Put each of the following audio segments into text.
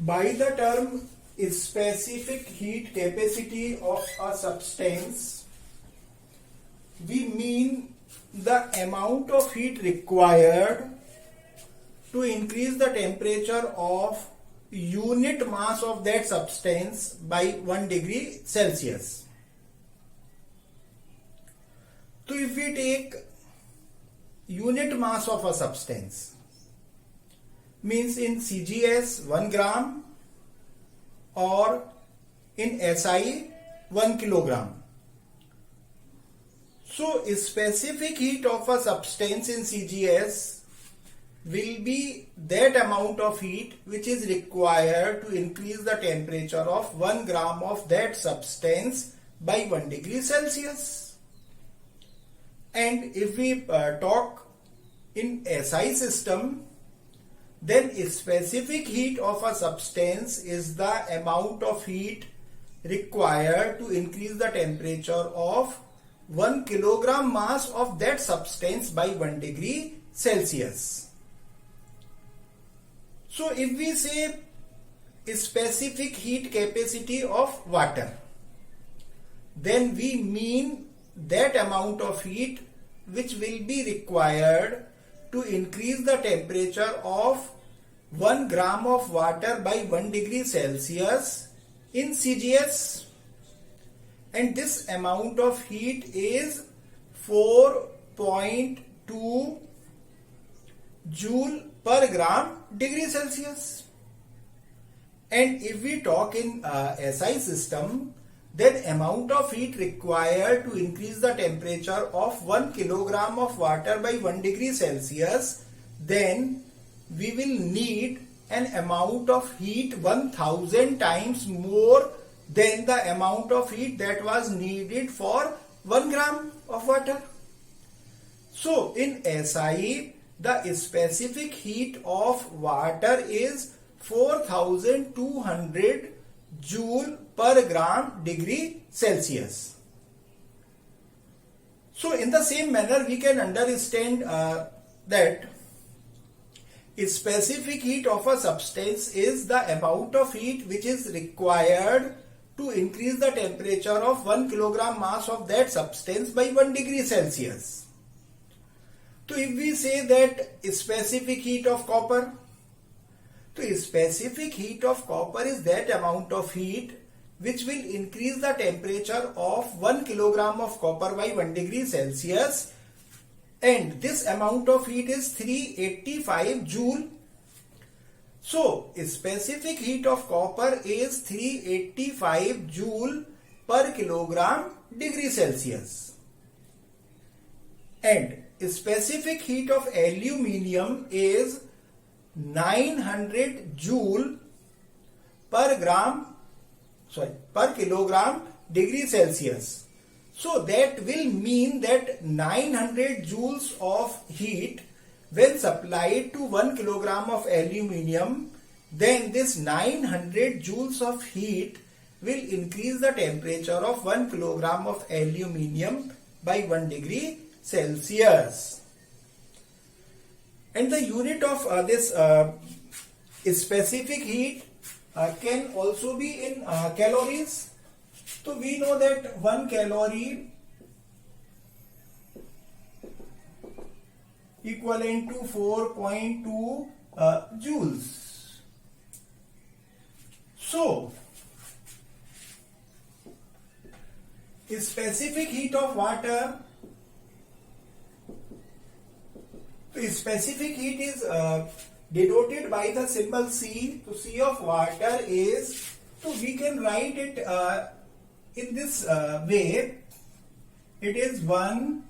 By the term specific heat capacity of a substance, we mean the amount of heat required to increase the temperature of unit mass of that substance by 1 degree Celsius. So if we take unit mass of a substance, means in CGS 1 gram or in SI 1 kilogram. So specific heat of a substance in CGS will be that amount of heat which is required to increase the temperature of 1 gram of that substance by 1 degree Celsius. And if we talk in SI system, then specific heat of a substance is the amount of heat required to increase the temperature of 1 kilogram mass of that substance by 1 degree Celsius. So if we say specific heat capacity of water, then we mean that amount of heat which will be required to increase the temperature of 1 gram of water by 1 degree Celsius in CGS, and this amount of heat is 4.2 joule per gram degree Celsius. And if we talk in SI system, then amount of heat required to increase the temperature of 1 kilogram of water by 1 degree Celsius, then we will need an amount of heat 1000 times more than the amount of heat that was needed for 1 gram of water. So in SI, the specific heat of water is 4200 joule per gram degree Celsius. So in the same manner, we can understand that specific heat of a substance is the amount of heat which is required to increase the temperature of 1 kilogram mass of that substance by 1 degree Celsius. So if we say that specific heat of copper, so specific heat of copper is that amount of heat which will increase the temperature of 1 kilogram of copper by 1 degree Celsius, and this amount of heat is 385 joule. So specific heat of copper is 385 joule per kilogram degree Celsius, and specific heat of aluminium is 900 joule per kilogram degree Celsius. So that will mean that 900 joules of heat when supplied to 1 kilogram of aluminium, then this 900 joules of heat will increase the temperature of 1 kilogram of aluminium by 1 degree Celsius. And the unit of this specific heat can also be in calories. So we know that 1 calorie equivalent to 4.2 joules. So specific heat of water, specific heat is denoted by the symbol C. So C of water is, so we can write it in this way. It is 1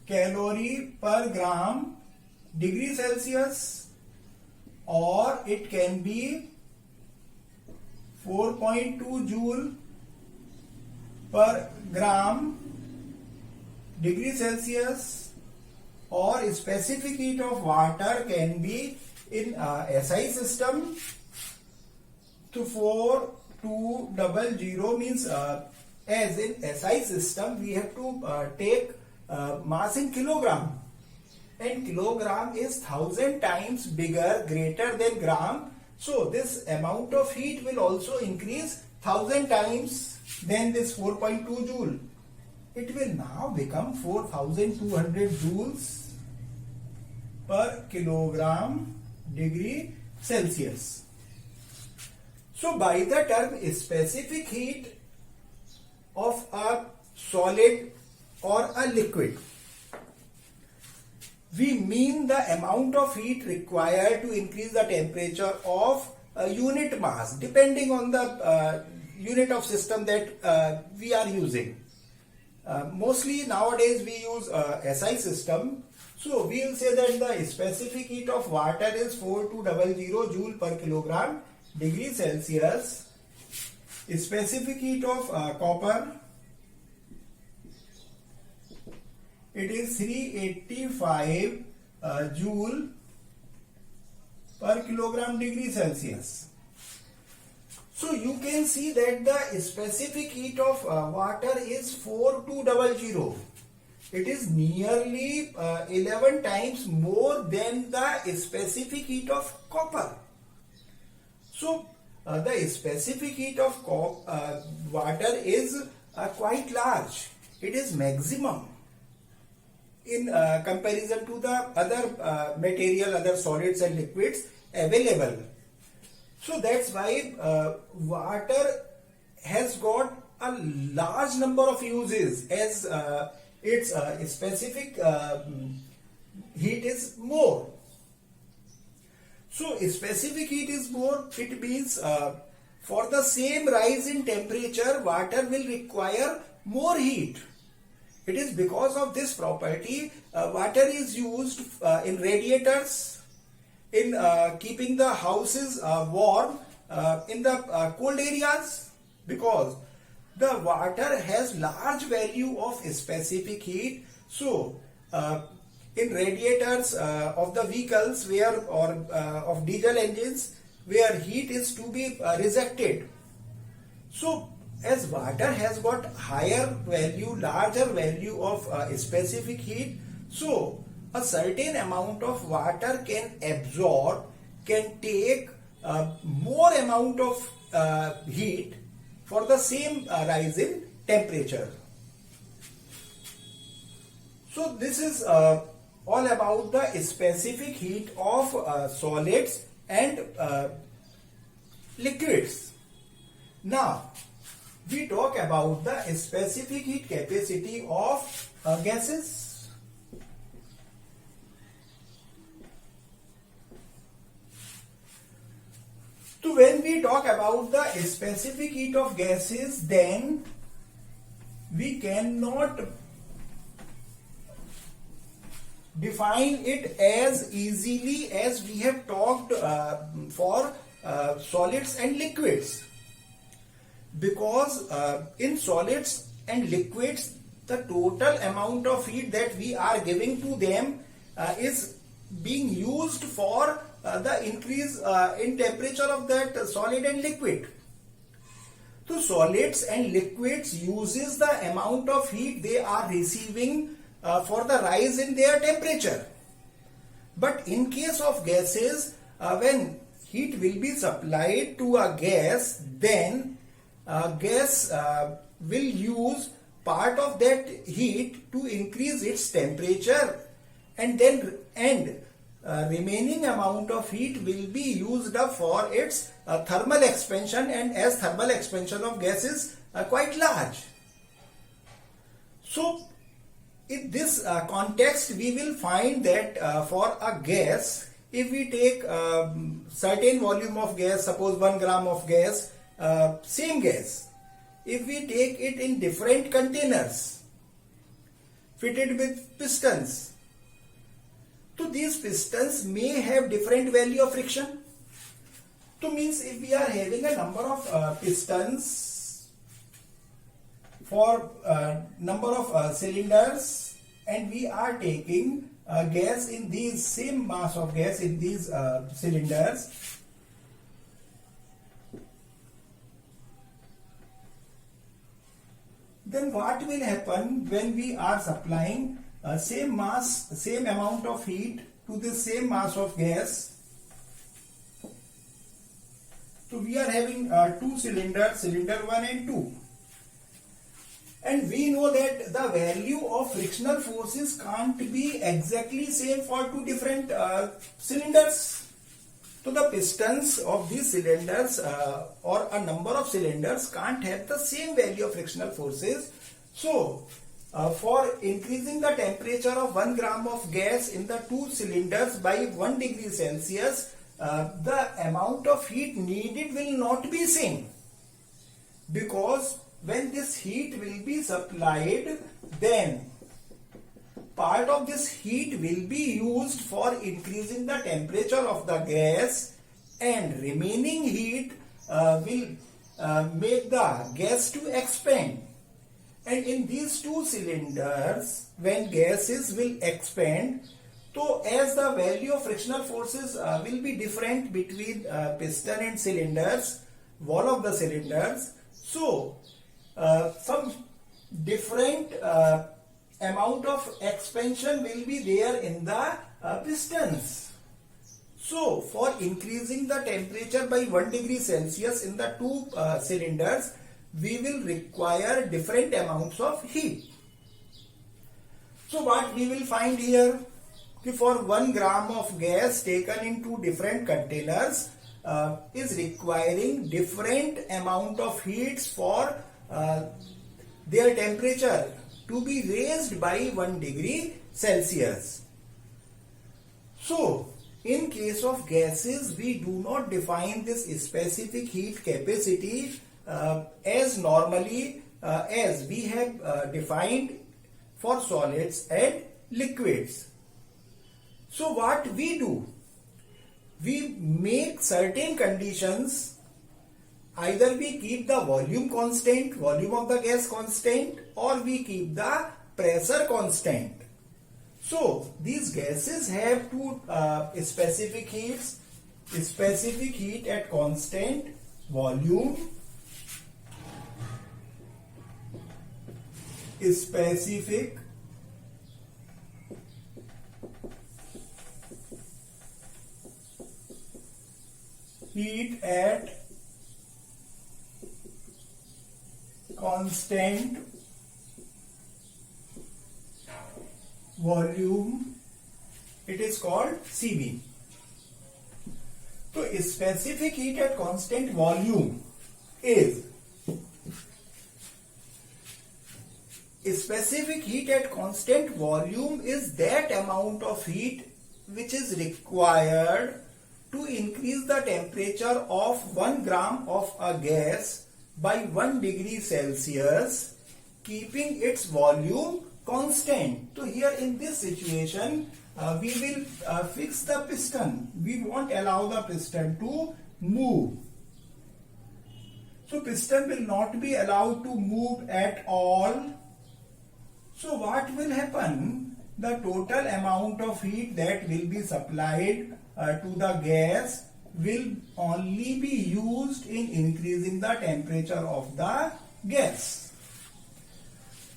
calorie per gram degree Celsius, or it can be 4.2 joule per gram degree Celsius, or specific heat of water can be in SI system. So 4200 means as in SI system we have to take mass in kilogram, and kilogram is 1000 times bigger greater than gram. So this amount of heat will also increase 1000 times than this 4.2 joule. It will now become 4200 joules per kilogram degree Celsius. So by the term specific heat of a solid or a liquid, we mean the amount of heat required to increase the temperature of a unit mass depending on the unit of system that we are using. Mostly nowadays we use SI system. So we will say that the specific heat of water is 4200 joule per kilogram degree Celsius. Specific heat of copper, it is 385 joule per kilogram degree Celsius. So you can see that the specific heat of water is 4200. It is nearly 11 times more than the specific heat of copper. So the specific heat of water is quite large. It is maximum in comparison to the other material, other solids and liquids available. So that's why water has got a large number of uses, as its specific heat is more. So specific heat is more, it means for the same rise in temperature, water will require more heat. It is because of this property water is used in radiators, in keeping the houses warm in the cold areas, because the water has large value of specific heat. So in radiators of the vehicles where or of diesel engines where heat is to be rejected. So as water has got higher value, larger value of specific heat, so a certain amount of water can absorb, can take more amount of heat for the same rise in temperature. So this is all about the specific heat of solids and liquids. Now we talk about the specific heat capacity of gases. So when we talk about the specific heat of gases, then we cannot define it as easily as we have talked for solids and liquids, because in solids and liquids the total amount of heat that we are giving to them is being used for the increase in temperature of that solid and liquid. So solids and liquids uses the amount of heat they are receiving for the rise in their temperature. But in case of gases, when heat will be supplied to a gas, then gas will use part of that heat to increase its temperature, and then remaining amount of heat will be used up for its thermal expansion, and as thermal expansion of gas is quite large. So in this context we will find that for a gas, if we take certain volume of gas, suppose 1 gram of gas, same gas, if we take it in different containers fitted with pistons, so these pistons may have different value of friction. So means if we are having a number of pistons for number of cylinders, and we are taking gas in these same mass of gas in these cylinders, then what will happen when we are supplying same mass, same amount of heat to the same mass of gas? So we are having two cylinders, cylinder 1 and 2. And we know that the value of frictional forces can't be exactly same for two different cylinders. So the pistons of these cylinders or a number of cylinders can't have the same value of frictional forces. So for increasing the temperature of 1 gram of gas in the two cylinders by 1 degree Celsius, the amount of heat needed will not be same, because when this heat will be supplied, then part of this heat will be used for increasing the temperature of the gas, and remaining heat will make the gas to expand. And in these two cylinders, when gases will expand, so as the value of frictional forces will be different between piston and cylinders, wall of the cylinders, so some different amount of expansion will be there in the pistons. So for increasing the temperature by 1 degree Celsius in the two cylinders, we will require different amounts of heat. So what we will find here, for 1 gram of gas taken in two different containers is requiring different amount of heats for their temperature to be raised by 1 degree Celsius. So in case of gases, we do not define this specific heat capacity as normally as we have defined for solids and liquids. So what we do, we make certain conditions, either we keep the volume constant, volume of the gas constant, or we keep the pressure constant. So these gases have two specific heats, specific heat at constant volume, specific heat at constant volume, it is called CB. So specific heat at constant volume is that amount of heat which is required to increase the temperature of 1 gram of a gas by 1 degree Celsius, keeping its volume constant. So here in this situation, we will fix the piston. We won't allow the piston to move. So piston will not be allowed to move at all. So what will happen? The total amount of heat that will be supplied to the gas will only be used in increasing the temperature of the gas.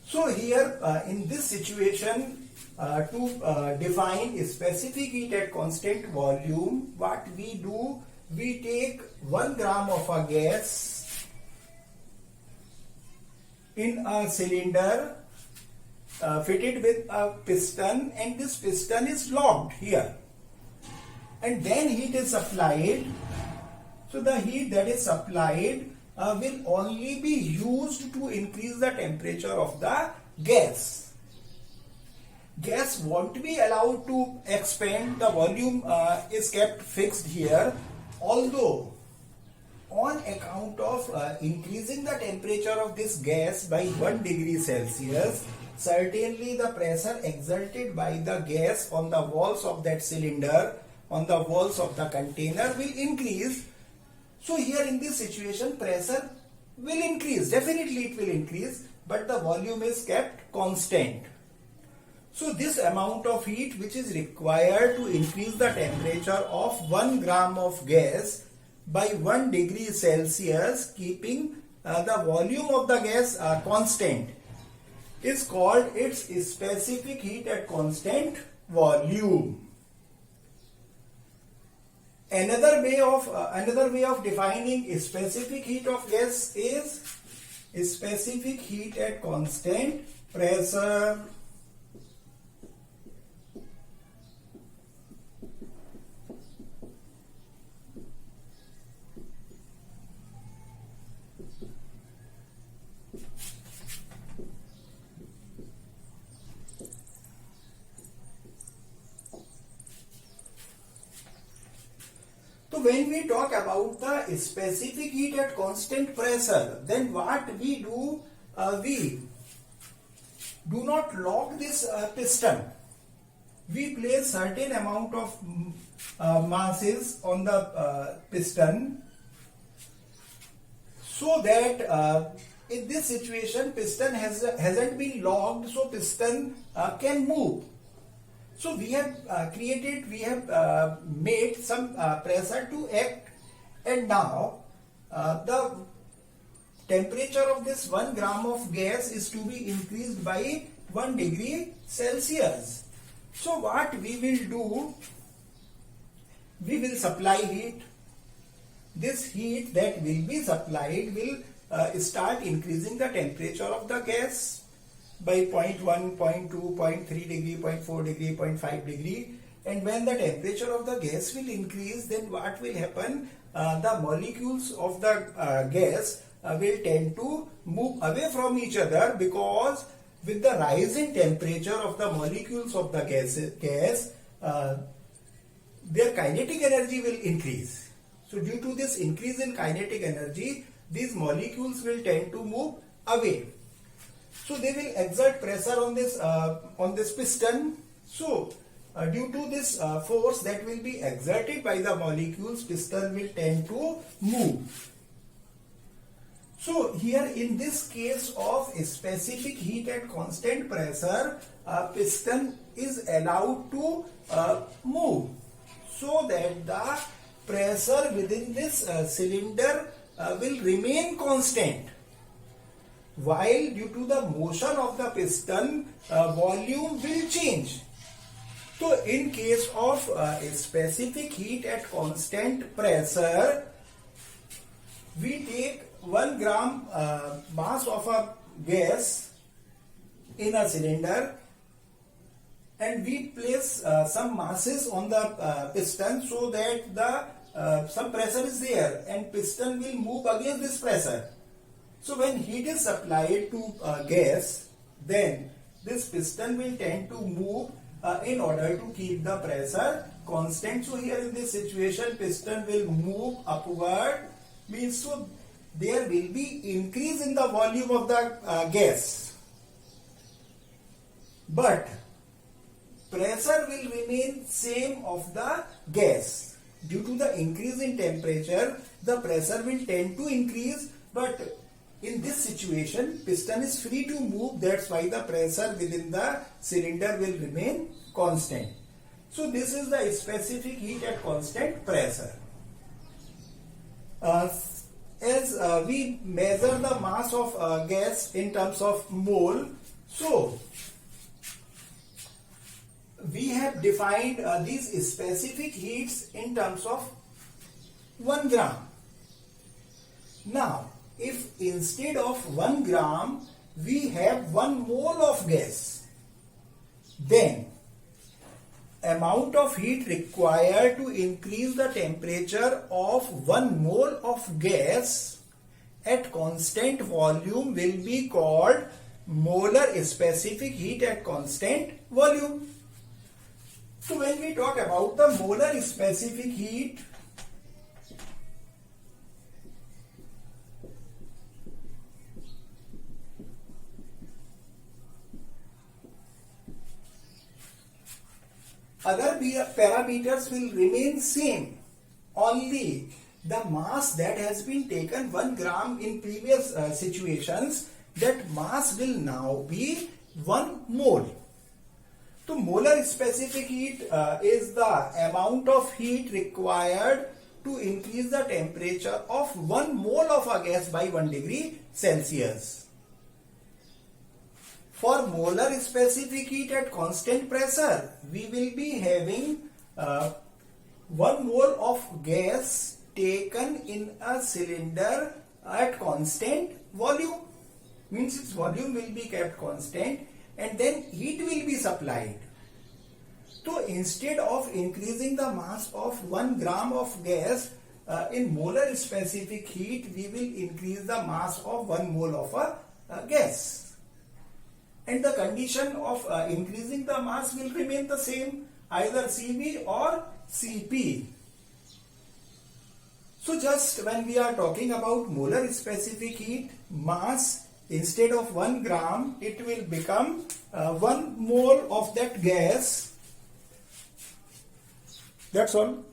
So here in this situation, to define specific heat at constant volume, what we do, we take 1 gram of a gas in a cylinder fitted with a piston, and this piston is locked here, and then heat is supplied. So the heat that is supplied will only be used to increase the temperature of the gas. Gas won't be allowed to expand. The volume is kept fixed here, although on account of increasing the temperature of this gas by 1 degree Celsius, certainly the pressure exerted by the gas on the walls of that cylinder, on the walls of the container, will increase. So here in this situation, pressure will increase, definitely it will increase, but the volume is kept constant. So this amount of heat which is required to increase the temperature of 1 gram of gas by 1 degree Celsius, keeping the volume of the gas constant, is called its specific heat at constant volume. Another way of defining specific heat of gas is specific heat at constant pressure. So when we talk about the specific heat at constant pressure, then what we do, we do not lock this piston. We place certain amount of masses on the piston, so that in this situation piston hasn't been locked, so piston can move. So we have made some pressure to act, and now the temperature of this 1 gram of gas is to be increased by 1 degree Celsius. So what we will do, we will supply heat. This heat that will be supplied will start increasing the temperature of the gas by 0.1, 0.2, 0.3 degree, 0.4 degree, 0.5 degree. And when the temperature of the gas will increase, then what will happen? The molecules of the gas will tend to move away from each other, because with the rise in temperature of the molecules of the gas, their kinetic energy will increase. So due to this increase in kinetic energy, these molecules will tend to move away. So they will exert pressure on this piston. So due to this force that will be exerted by the molecules, piston will tend to move. So here in this case of specific heat at constant pressure, piston is allowed to move, so that the pressure within this cylinder will remain constant, while due to the motion of the piston, volume will change. So in case of specific heat at constant pressure, we take 1 gram mass of a gas in a cylinder, and we place some masses on the piston, so that the some pressure is there, and piston will move against this pressure. So when heat is supplied to gas, then this piston will tend to move in order to keep the pressure constant. So here in this situation, piston will move upward, means so there will be increase in the volume of the gas, but pressure will remain same of the gas. Due to the increase in temperature, the pressure will tend to increase, but in this situation, piston is free to move. That's why the pressure within the cylinder will remain constant. So this is the specific heat at constant pressure. As we measure the mass of gas in terms of mole, so we have defined these specific heats in terms of 1 gram. Now, if instead of 1 gram we have 1 mole of gas, then amount of heat required to increase the temperature of 1 mole of gas at constant volume will be called molar specific heat at constant volume. So when we talk about the molar specific heat, other parameters will remain same, only the mass that has been taken 1 gram in previous situations, that mass will now be 1 mole. So molar specific heat is the amount of heat required to increase the temperature of 1 mole of a gas by 1 degree Celsius. For molar specific heat at constant pressure, we will be having 1 mole of gas taken in a cylinder at constant volume. Means its volume will be kept constant and then heat will be supplied. So instead of increasing the mass of 1 gram of gas in molar specific heat, we will increase the mass of 1 mole of a gas. And the condition of increasing the mass will remain the same, either Cv or Cp. So just when we are talking about molar specific heat, mass, instead of 1 gram, it will become 1 mole of that gas. That's all.